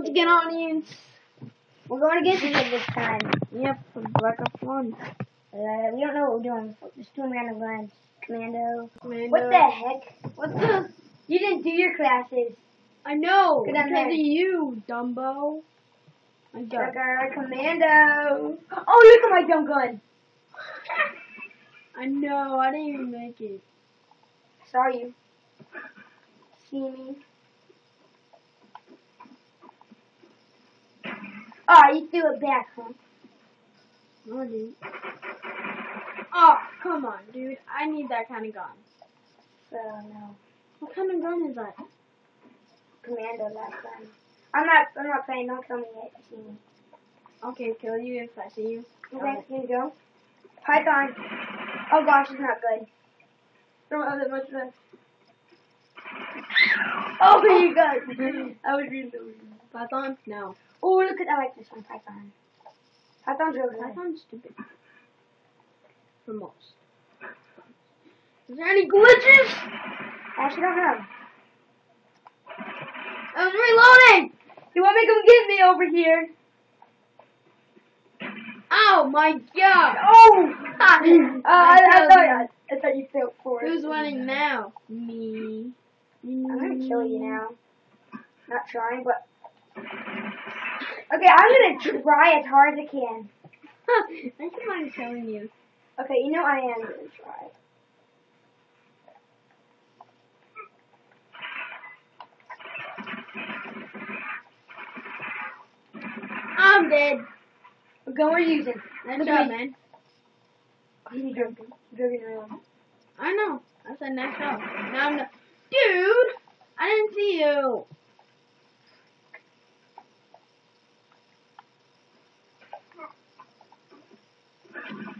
once again, audience. We're going against each other this time. Yep, like a fun. We don't know what we're doing. We're just doing random runs. Commando. Commando. What the heck? What the? You didn't do your classes. I know. Get on Because there. of you, Dumbo. I got it. Trigger Commando. Oh, look at my jump gun. I know. I didn't even make it. Saw you. See me. Oh, you threw it back, huh? No, dude. Oh, come on, dude. I need that kind of gun. So, no. What kind of gun is that? Commando last time. I'm not playing. Don't kill me yet. You see me. Okay, kill you if I see you. Okay, here you go. Python. Oh gosh, it's not good. Don't that much left. Oh, you got it. I was really low. Python? No. Oh, look at I like this one, Python. Python's real good. Python's stupid. For most. Is there any glitches? I actually don't know. I was reloading! You want me to come get me over here? Oh my god! Oh! I thought you fell for it. Who's winning now? Me. I'm gonna kill you now. Not trying, but okay, I'm gonna try as hard as I can. I don't mind killing you. Okay, you know I am gonna try. I'm dead. What gun we're using? Nice job, man. You're joking around. I know. I said nice job. Now I'm not. Dude! I didn't see you.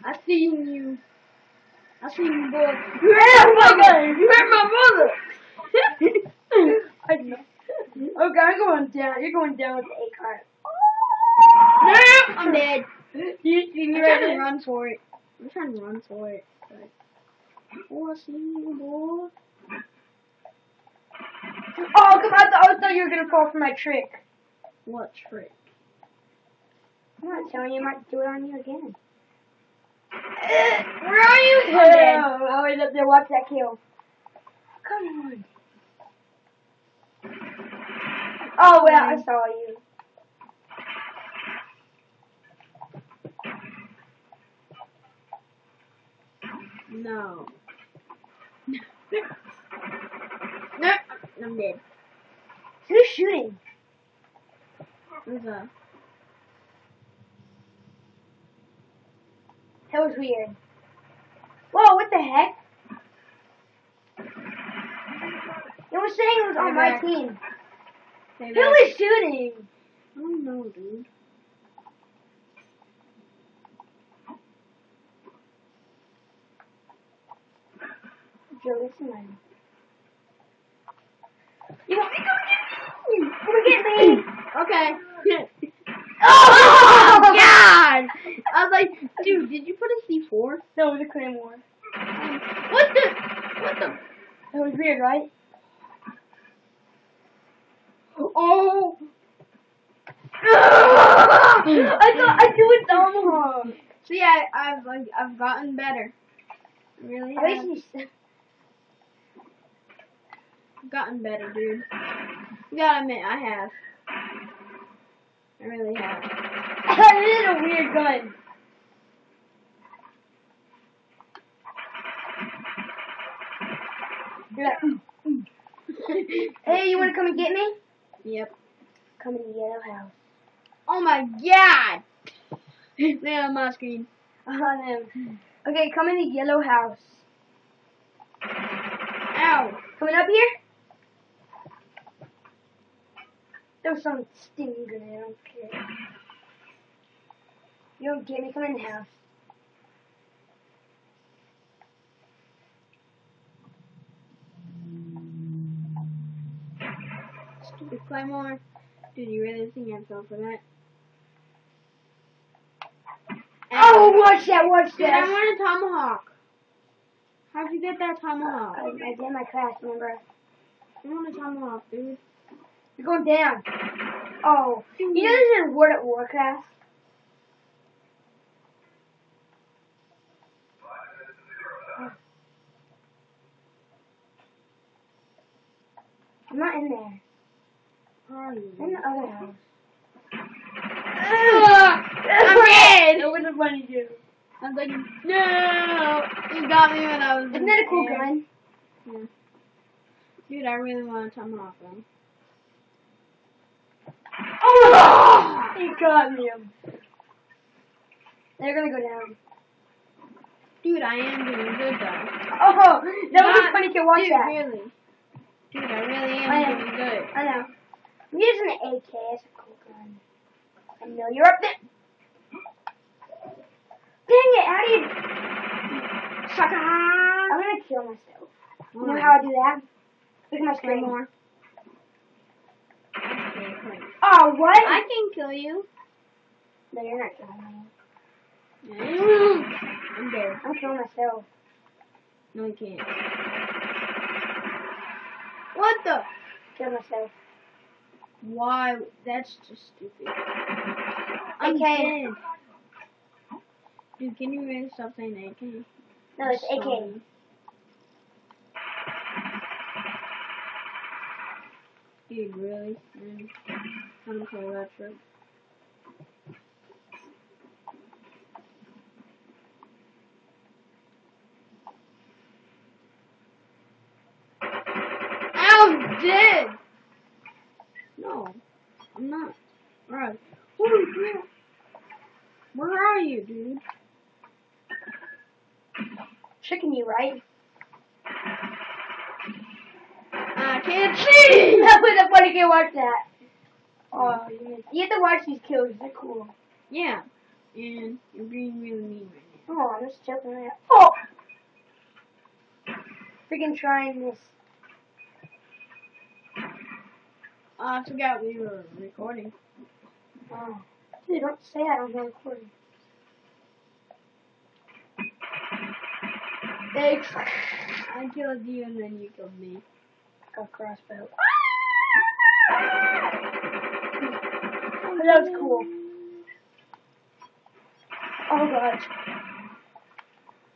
I seen you. I seen you, boy. You hurt my gun! You hurt my brother! I know. Okay, I'm going down. You're going down with the A card. No! I'm dead. You see me I'm right trying to there? run for it. I'm trying to run for it. But... Oh, I see you, boy. Oh, come on. I thought you were going to fall for my trick. What trick? I'm not telling you. I might do it on you again. Where are you? I'm Oh, dead. I was up there. Watch that kill. Come on. Oh, well, I saw you. No. No. I'm dead. Who's shooting? Who's that? That was weird. Whoa, what the heck? It was saying it was on my team. Stay Who back. is shooting? I don't know, dude. Joe, listen, man. You want me to come get me? Okay. Oh, God! I was like, dude, did you put a C4? No, it was a Claymore. What the? What the? That was weird, right? Oh! I thought I do a tomahawk. See, I've gotten better. I really At least have. you said. I've gotten better, dude. You gotta admit, I have. I really have. This is a weird gun. You're like, hey, you want to come and get me? Yep. Come in the yellow house. Oh my god! Stay on my screen. Okay, come in the yellow house. Ow! Coming up here? There was some stinging grenade, I don't care. You don't get me, come in the house. Stupid Claymore. Dude, you really think I fell for that? Oh, watch that, watch Dude, I that. want a tomahawk. How'd you get that tomahawk? I did in my class, remember? I want a tomahawk, dude. You're going down. Oh, you know this is World of Warcraft? I'm not in there. Are you? I'm in the other house. I'm dead! That was a funny joke. I was like, no! You got me when I was Isn't that a cool air. gun? Yeah. Dude, I really want to tomahawk them. Oh! He got me. They're gonna go down. Dude, I am doing good though. Oh! That was a funny to watch Dude, that. really. Dude, I really I am am. doing good. I know. I'm using an AK. It's a cool gun. I know you're up there. Dang it! How do you... Sucker! I'm gonna kill myself. You know Why? how I do that? Look at my One screen. more. Okay, wait. Oh, what? I can kill you. No, you're not killing me. I'm dead. I'm killing myself. No, you can't. What the? Kill myself. Why? That's just stupid. I'm AK. dead. Dude, can you really stop saying AK? No, it's AK. Sorry. Dude, really? Man, I'm gonna call that trick. I'm dead! No, I'm not. Right. Holy crap. Where are you, dude? Tricking you, right? I can't see! That was a funny game. Watch that. Oh, you have to watch these kills. They're cool. Yeah, and you're being really mean right now. Oh, I'm just joking right now. Oh! Freaking trying this. Oh, I forgot we were recording. Oh. Dude, don't say that on the recording. Thanks. I killed you and then you killed me. Go crossbow. That was cool. Oh god.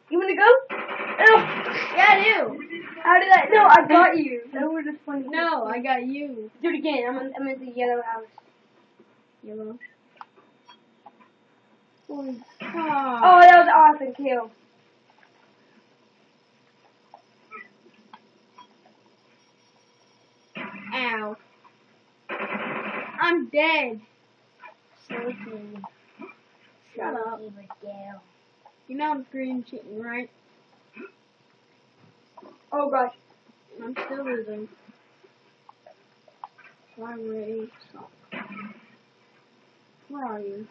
You wanna go? Yeah, I do. How did I? No, I got you. That was just funny. No, I got you. Do it again. I'm in the yellow house. Yellow. Holy Oh, fuck. that was an awesome kill. Ow. I'm dead. Sleepy. Shut up. Miguel. You know I'm green cheating, right? Oh gosh. I'm still losing. So I'm ready to stop. Where are you?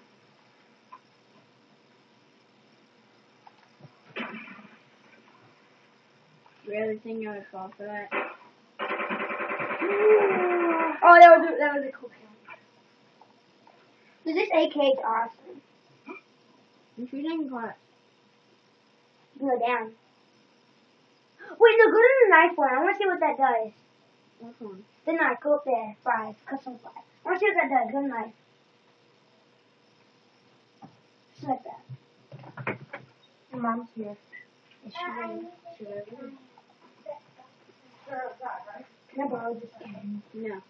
You really think I would fall for that? Oh, that was a cool kill. Dude, this AK is awesome. I'm shooting glass. You can go down. Wait, no, go to the knife one. I want to see what that does. Which one? The knife, go up there. 5, custom 5. I want to see what that does. Go to the knife. Just like that. Your mom's here. Is she ready? Can I borrow this pen? No.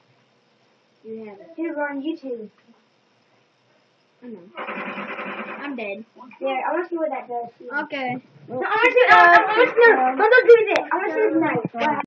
You have it. Dude, we're on YouTube. I know. I'm dead. There, I want to see what that does. Okay. No, I want to see. No, don't do this. I want to see this knife. Go ahead.